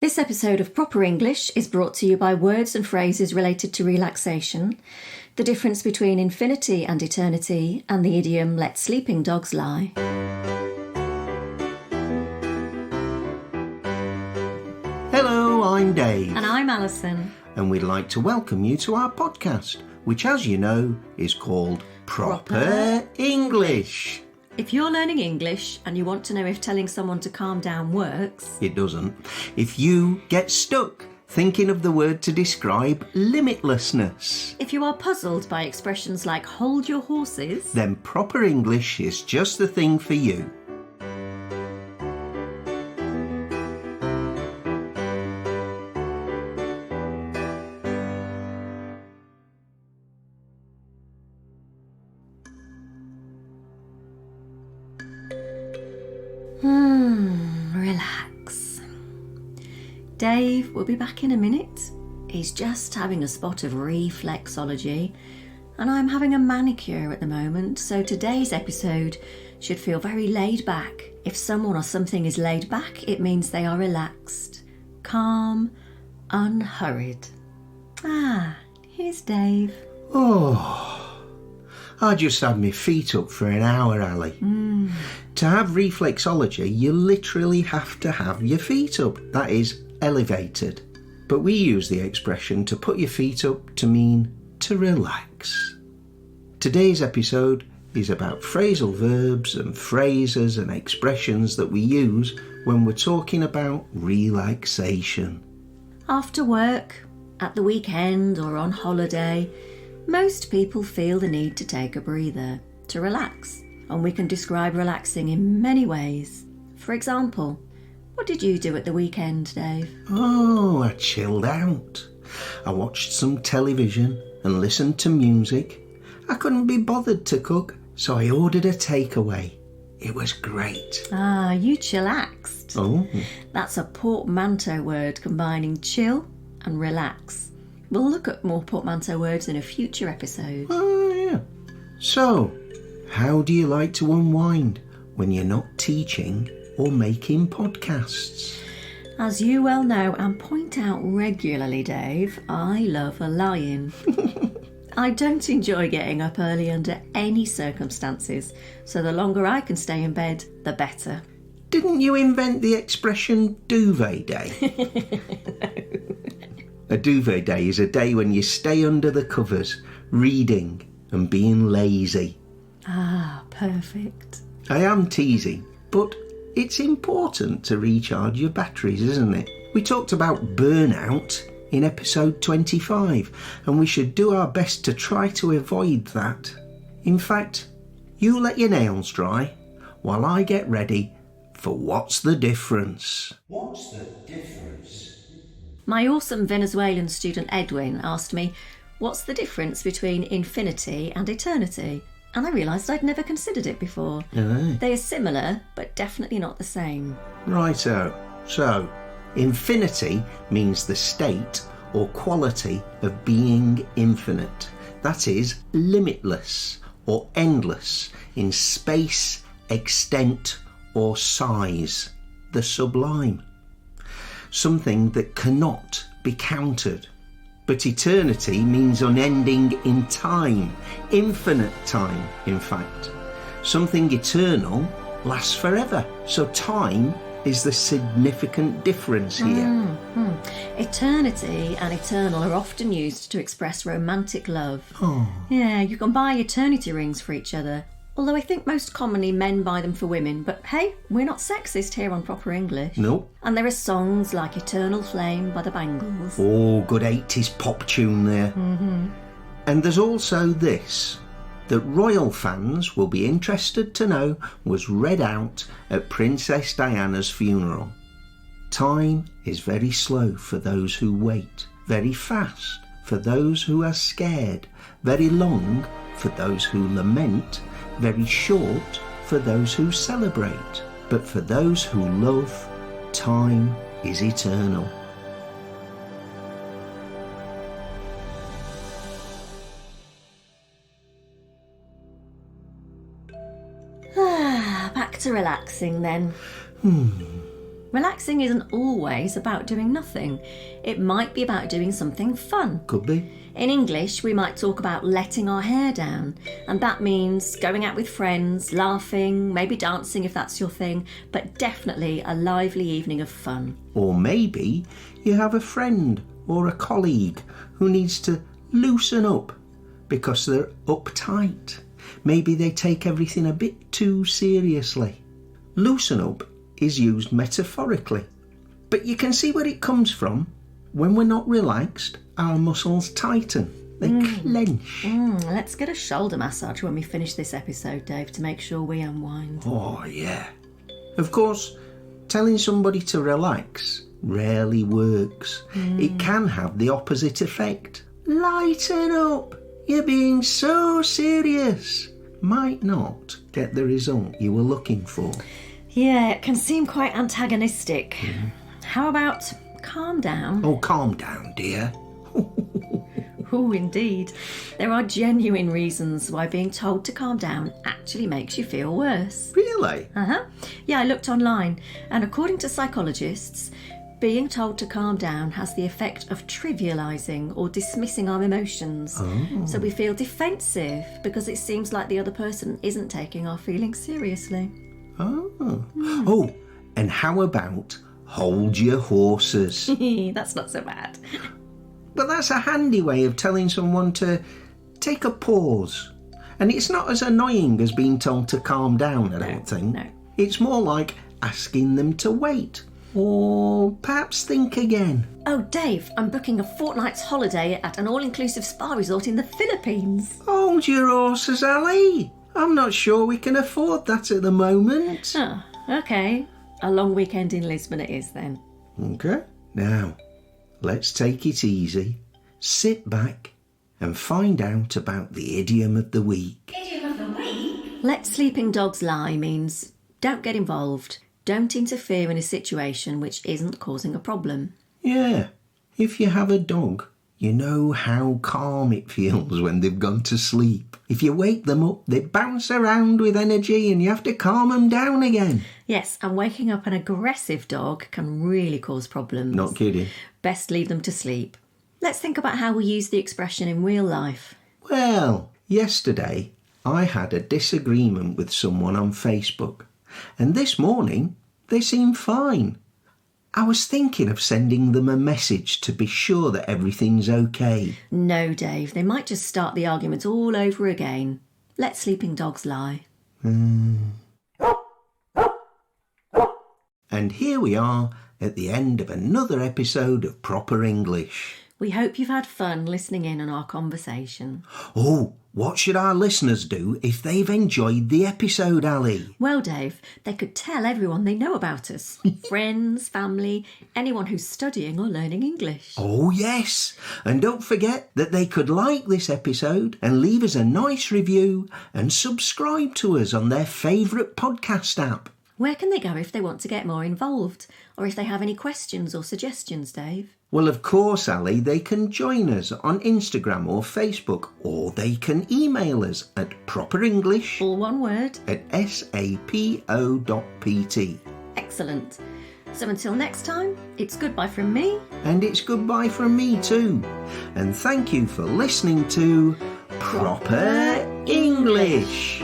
This episode of Proper English is brought to you by words and phrases related to relaxation, the difference between infinity and eternity, and the idiom "let sleeping dogs lie." Hello, I'm Dave. And I'm Alison. And we'd like to welcome you to our podcast, which, as you know, is called Proper English. If you're learning English and you want to know if telling someone to calm down works... It doesn't. If you get stuck thinking of the word to describe limitlessness... If you are puzzled by expressions like hold your horses... then Proper English is just the thing for you. Relax. Dave will be back in a minute. He's just having a spot of reflexology, and I'm having a manicure at the moment, so today's episode should feel very laid back. If someone or something is laid back, it means they are relaxed, calm, unhurried. Here's Dave. I just had my feet up for an hour, Ali. To have reflexology, you literally have to have your feet up. That is, elevated. But we use the expression to put your feet up to mean to relax. Today's episode is about phrasal verbs and phrases and expressions that we use when we're talking about relaxation. After work, at the weekend or on holiday, most people feel the need to take a breather, to relax. And we can describe relaxing in many ways. For example, what did you do at the weekend, Dave? I chilled out. I watched some television and listened to music. I couldn't be bothered to cook, so I ordered a takeaway. It was great. You chillaxed. Oh. That's a portmanteau word combining chill and relax. We'll look at more portmanteau words in a future episode. Oh, yeah. So, how do you like to unwind when you're not teaching or making podcasts? As you well know and point out regularly, Dave, I love a lie-in. I don't enjoy getting up early under any circumstances, so the longer I can stay in bed, the better. Didn't you invent the expression duvet day? A duvet day is a day when you stay under the covers, reading and being lazy. Perfect. I am teasing, but it's important to recharge your batteries, isn't it? We talked about burnout in episode 25, and we should do our best to try to avoid that. In fact, you let your nails dry while I get ready for What's the Difference? What's the difference? My awesome Venezuelan student Edwin asked me, what's the difference between infinity and eternity? And I realised I'd never considered it before. They are similar, but definitely not the same. Righto. So, infinity means the state or quality of being infinite. That is, limitless or endless in space, extent or size. The sublime. Something that cannot be counted. But eternity means unending in time, infinite time, in fact. Something eternal lasts forever, so time is the significant difference here. Eternity and eternal are often used to express romantic love. Oh. Yeah, you can buy eternity rings for each other. Although I think most commonly men buy them for women, but hey, we're not sexist here on Proper English. Nope. And there are songs like Eternal Flame by the Bangles. Oh, good 80s pop tune there. And there's also this, that royal fans will be interested to know was read out at Princess Diana's funeral. Time is very slow for those who wait, very fast for those who are scared, very long for those who lament, very short for those who celebrate, but for those who love, time is eternal. Back to relaxing then. Relaxing isn't always about doing nothing. It might be about doing something fun. Could be. In English, we might talk about letting our hair down, and that means going out with friends, laughing, maybe dancing if that's your thing, but definitely a lively evening of fun. Or maybe you have a friend or a colleague who needs to loosen up because they're uptight. Maybe they take everything a bit too seriously. Loosen up is used metaphorically, but you can see where it comes from. When we're not relaxed, our muscles tighten, they clench. Let's get a shoulder massage when we finish this episode, Dave, to make sure we unwind. Oh yeah. Of course, telling somebody to relax rarely works. It can have the opposite effect. Lighten up, you're being so serious. Might not get the result you were looking for. Yeah, it can seem quite antagonistic. How about calm down? Oh, calm down, dear. Oh, indeed. There are genuine reasons why being told to calm down actually makes you feel worse. Really? Yeah, I looked online, and according to psychologists, being told to calm down has the effect of trivialising or dismissing our emotions. So we feel defensive because it seems like the other person isn't taking our feelings seriously. Oh, and how about hold your horses? That's not so bad. But that's a handy way of telling someone to take a pause. And it's not as annoying as being told to calm down, I don't think. No. It's more like asking them to wait. Or perhaps think again. Oh, Dave, I'm booking a fortnight's holiday at an all-inclusive spa resort in the Philippines. Hold your horses, Ali. I'm not sure we can afford that at the moment. Oh, okay. A long weekend in Lisbon it is then. Okay. Now, let's take it easy, sit back and find out about the idiom of the week. Idiom of the week? Let sleeping dogs lie means don't get involved. Don't interfere in a situation which isn't causing a problem. Yeah, if you have a dog, you know how calm it feels when they've gone to sleep. If you wake them up, they bounce around with energy and you have to calm them down again. Yes, and waking up an aggressive dog can really cause problems. Not kidding. Best leave them to sleep. Let's think about how we use the expression in real life. Well, yesterday I had a disagreement with someone on Facebook, and this morning they seemed fine. I was thinking of sending them a message to be sure that everything's okay. No, Dave, they might just start the argument all over again. Let sleeping dogs lie. And here we are at the end of another episode of Proper English. We hope you've had fun listening in on our conversation. Oh, what should our listeners do if they've enjoyed the episode, Ali? Well, Dave, they could tell everyone they know about us. Friends, family, anyone who's studying or learning English. Oh, yes. And don't forget that they could like this episode and leave us a nice review and subscribe to us on their favourite podcast app. Where can they go if they want to get more involved? Or if they have any questions or suggestions, Dave? Well, of course, Ali, they can join us on Instagram or Facebook, or they can email us at properenglish, All one word. @sapo.pt. Excellent. So until next time, it's goodbye from me. And it's goodbye from me too. And thank you for listening to Proper English.